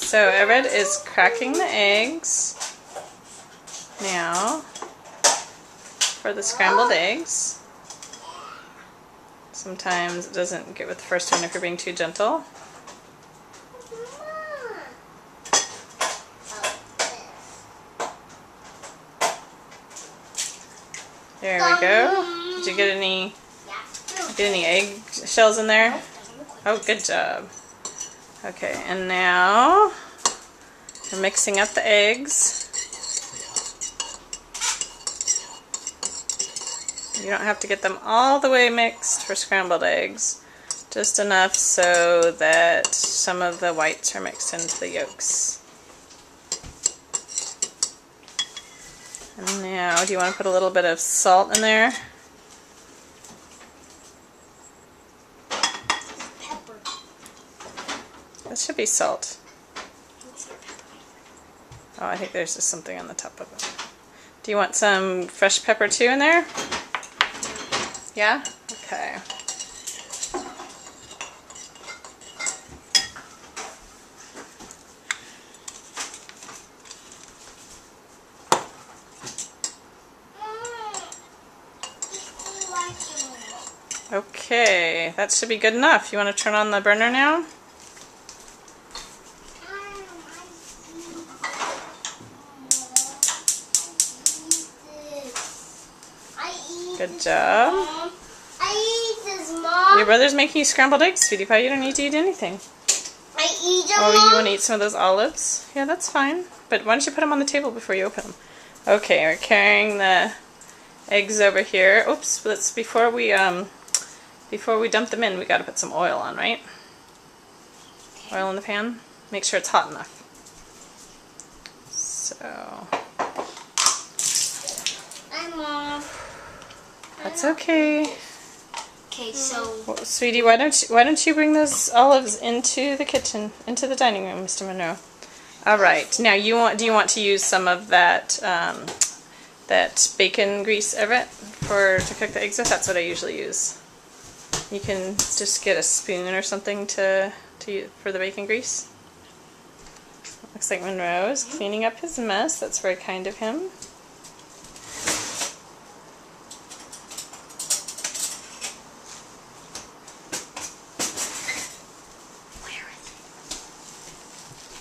So Everett is cracking the eggs now for the scrambled eggs. Sometimes it doesn't get with the first one if you're being too gentle. There we go. Did you get any egg shells in there? Oh, good job. Okay, and now we're mixing up the eggs. You don't have to get them all the way mixed for scrambled eggs. Just enough so that some of the whites are mixed into the yolks. And now, do you want to put a little bit of salt in there? Pepper. That should be salt. Oh, I think there's just something on the top of it. Do you want some fresh pepper too in there? Yeah? Okay. Okay, that should be good enough. You want to turn on the burner now? Good job. I eat this, Mom. Your brother's making you scrambled eggs, sweetie pie. You don't need to eat anything. I eat them, Oh, Mom? you want to eat some of those olives? Yeah, that's fine. But why don't you put them on the table before you open them? Okay, we're carrying the eggs over here. Oops, let's before we dump them in, we got to put some oil on, right? Okay. Oil in the pan. Make sure it's hot enough. So. Hi, Mom. That's okay. Okay, so. Well, sweetie, why don't you bring those olives into the kitchen, into the dining room, Mr. Monroe? All right. Now do you want to use some of that that bacon grease, Everett, to cook the eggs with? That's what I usually use. You can just get a spoon or something to for the bacon grease. Looks like Monroe is cleaning up his mess. That's very kind of him.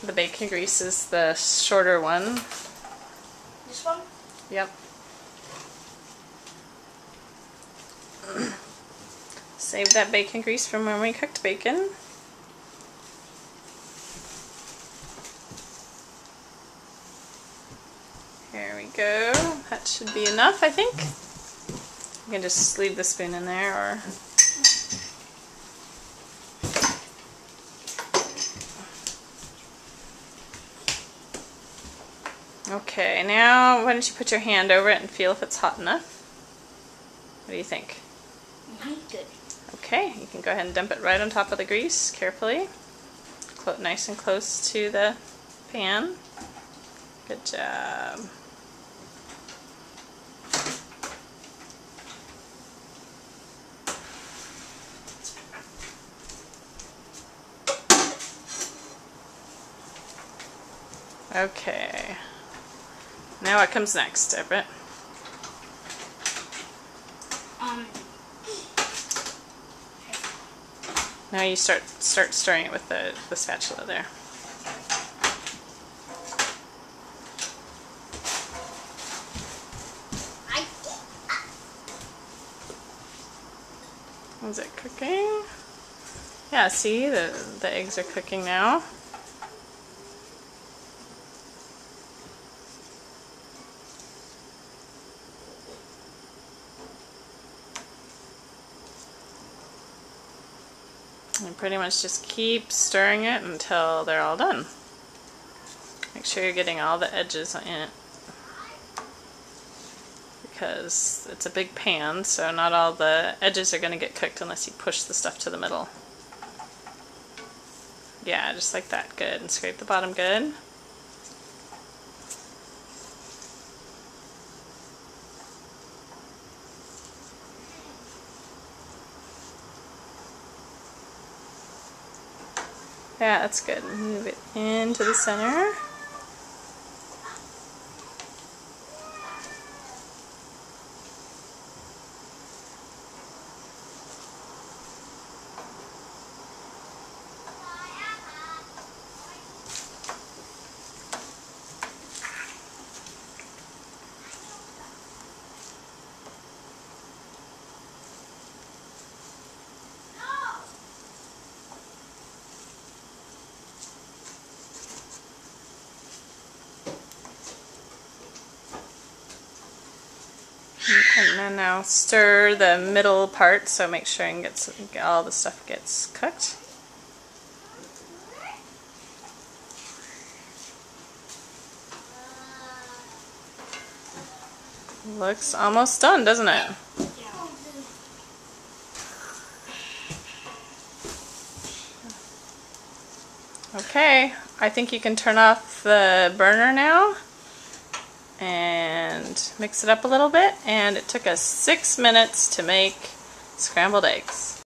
The bacon grease is the shorter one. This one? Yep. Save that bacon grease from when we cooked bacon. Here we go. That should be enough, I think. You can just leave the spoon in there, or... Okay, now why don't you put your hand over it and feel if it's hot enough? What do you think? Good. Okay, you can go ahead and dump it right on top of the grease, carefully. Nice and close to the pan. Good job. Okay. Now what comes next, Everett? Now you start stirring it with the spatula there. Is it cooking? Yeah, see, the eggs are cooking now. And pretty much just keep stirring it until they're all done. Make sure you're getting all the edges in it, because it's a big pan, so not all the edges are going to get cooked unless you push the stuff to the middle. Yeah, just like that. Good. And scrape the bottom good. Yeah, that's good. Move it into the center. And then now stir the middle part, so make sure and get all the stuff gets cooked. Looks almost done, doesn't it? Okay, I think you can turn off the burner now and mix it up a little bit. And it took us 6 minutes to make scrambled eggs.